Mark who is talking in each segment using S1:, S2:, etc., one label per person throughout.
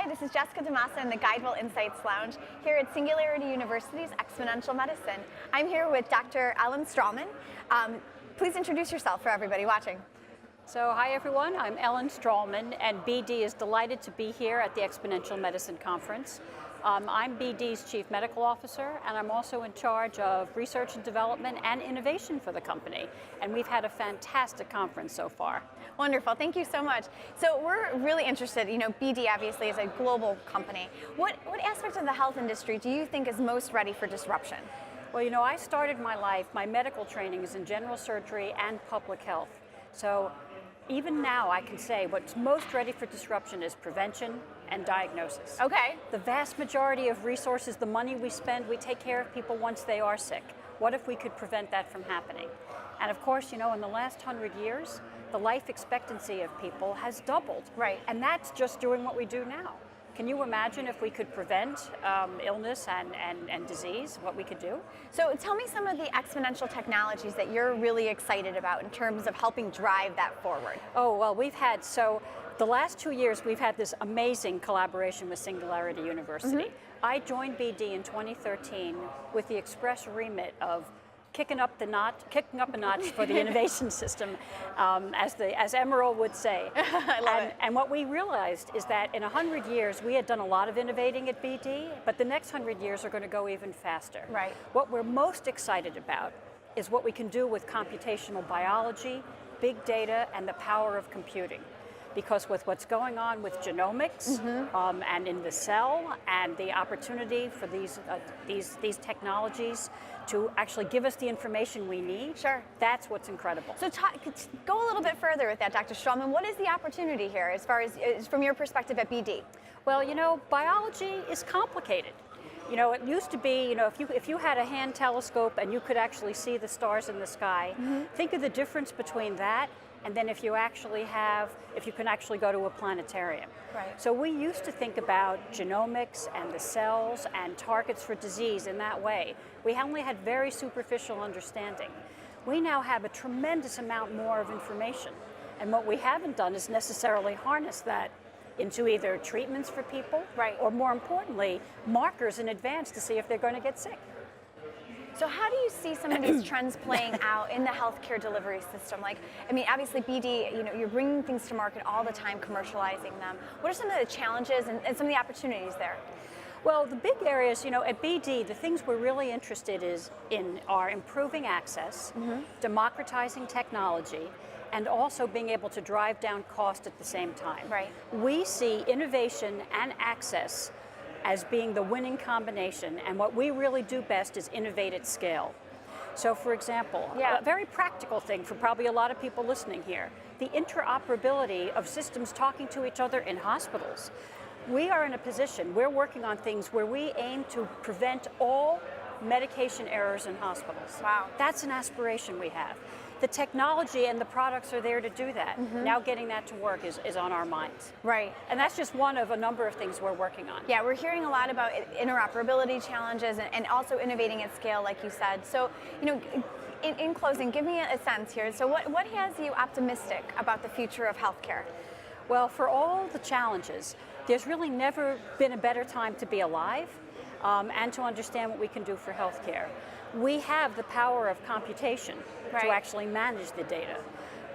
S1: Hi, this is Jessica DeMassa in the Guidewell Insights Lounge here at Singularity University's Exponential Medicine. I'm here with Dr. Ellen Strahlman. Please introduce yourself for everybody watching.
S2: So hi everyone, I'm Ellen Strahlman, and BD is delighted to be here at the Exponential Medicine Conference. I'm BD's Chief Medical Officer, and I'm also in charge of research and development and innovation for the company. And we've had a fantastic conference so far.
S1: Wonderful, thank you so much. So we're really interested, BD obviously is a global company. What aspect of the health industry do you think is most ready for disruption?
S2: Well, I started my life, my medical training is in general surgery and public health. So even now I can say what's most ready for disruption is prevention and diagnosis.
S1: Okay.
S2: The vast majority of resources, the money we spend, we take care of people once they are sick. What if we could prevent that from happening? And of course, in the last 100 years, the life expectancy of people has doubled.
S1: Right.
S2: And that's just doing what we do now. Can you imagine if we could prevent illness and disease, what we could do?
S1: So tell me some of the exponential technologies that you're really excited about in terms of helping drive that forward.
S2: Oh, well, the last 2 years, we've had this amazing collaboration with Singularity University.
S1: Mm-hmm.
S2: I joined BD in 2013 with the express remit of kicking up a notch for the innovation system, as Emerald would say.
S1: I love it.
S2: And what we realized is that in 100 years, we had done a lot of innovating at BD, but the next 100 years are going to go even faster.
S1: Right.
S2: What we're most excited about is what we can do with computational biology, big data, and the power of computing. Because with what's going on with genomics and in the cell, and the opportunity for these technologies to actually give us the information we need,
S1: sure,
S2: that's what's incredible.
S1: So go a little bit further with that, Dr. Strahlman. What is the opportunity here as far as from your perspective at BD?
S2: Well, biology is complicated. It used to be, if you had a hand telescope and you could actually see the stars in the sky, think of the difference between that and then if you can actually go to a planetarium.
S1: Right.
S2: So we used to think about genomics and the cells and targets for disease in that way. We only had very superficial understanding. We now have a tremendous amount more of information. And what we haven't done is necessarily harness that into either treatments for people,
S1: right,
S2: or more importantly, markers in advance to see if they're going to get sick.
S1: So how do you see some of these trends playing out in the healthcare delivery system? Obviously BD, you're bringing things to market all the time, commercializing them. What are some of the challenges and some of the opportunities there?
S2: Well, the big areas, at BD, the things we're really interested in are improving access, democratizing technology, and also being able to drive down cost at the same time.
S1: Right.
S2: We see innovation and access as being the winning combination, and what we really do best is innovate at scale. So for example, a very practical thing for probably a lot of people listening here, the interoperability of systems talking to each other in hospitals. We are in a position, we're working on things where we aim to prevent all medication errors in hospitals.
S1: Wow.
S2: That's an aspiration we have. The technology and the products are there to do that. Now getting that to work is on our minds.
S1: Right.
S2: And that's just one of a number of things we're working on.
S1: Yeah, we're hearing a lot about interoperability challenges and also innovating at scale, like you said. So, in closing, give me a sense here. So what has you optimistic about the future of healthcare?
S2: Well, for all the challenges, there's really never been a better time to be alive and to understand what we can do for healthcare. We have the power of computation to actually manage the data.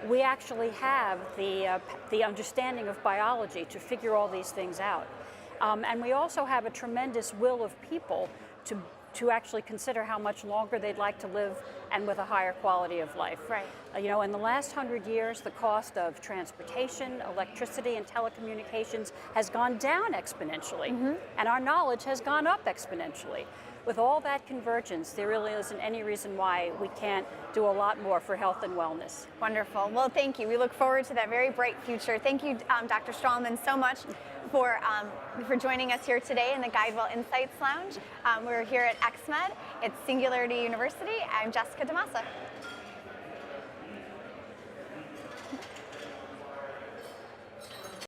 S2: We actually have the understanding of biology to figure all these things out. And we also have a tremendous will of people to actually consider how much longer they'd like to live and with a higher quality of life.
S1: Right.
S2: In the last 100 years, the cost of transportation, electricity, and telecommunications has gone down exponentially, and our knowledge has gone up exponentially. With all that convergence, there really isn't any reason why we can't do a lot more for health and wellness.
S1: Wonderful. Well, thank you. We look forward to that very bright future. Thank you, Dr. Strahlman, so much for joining us here today in the Guidewell Insights Lounge. We're here at xMed. It's Singularity University. I'm Jessica DeMassa.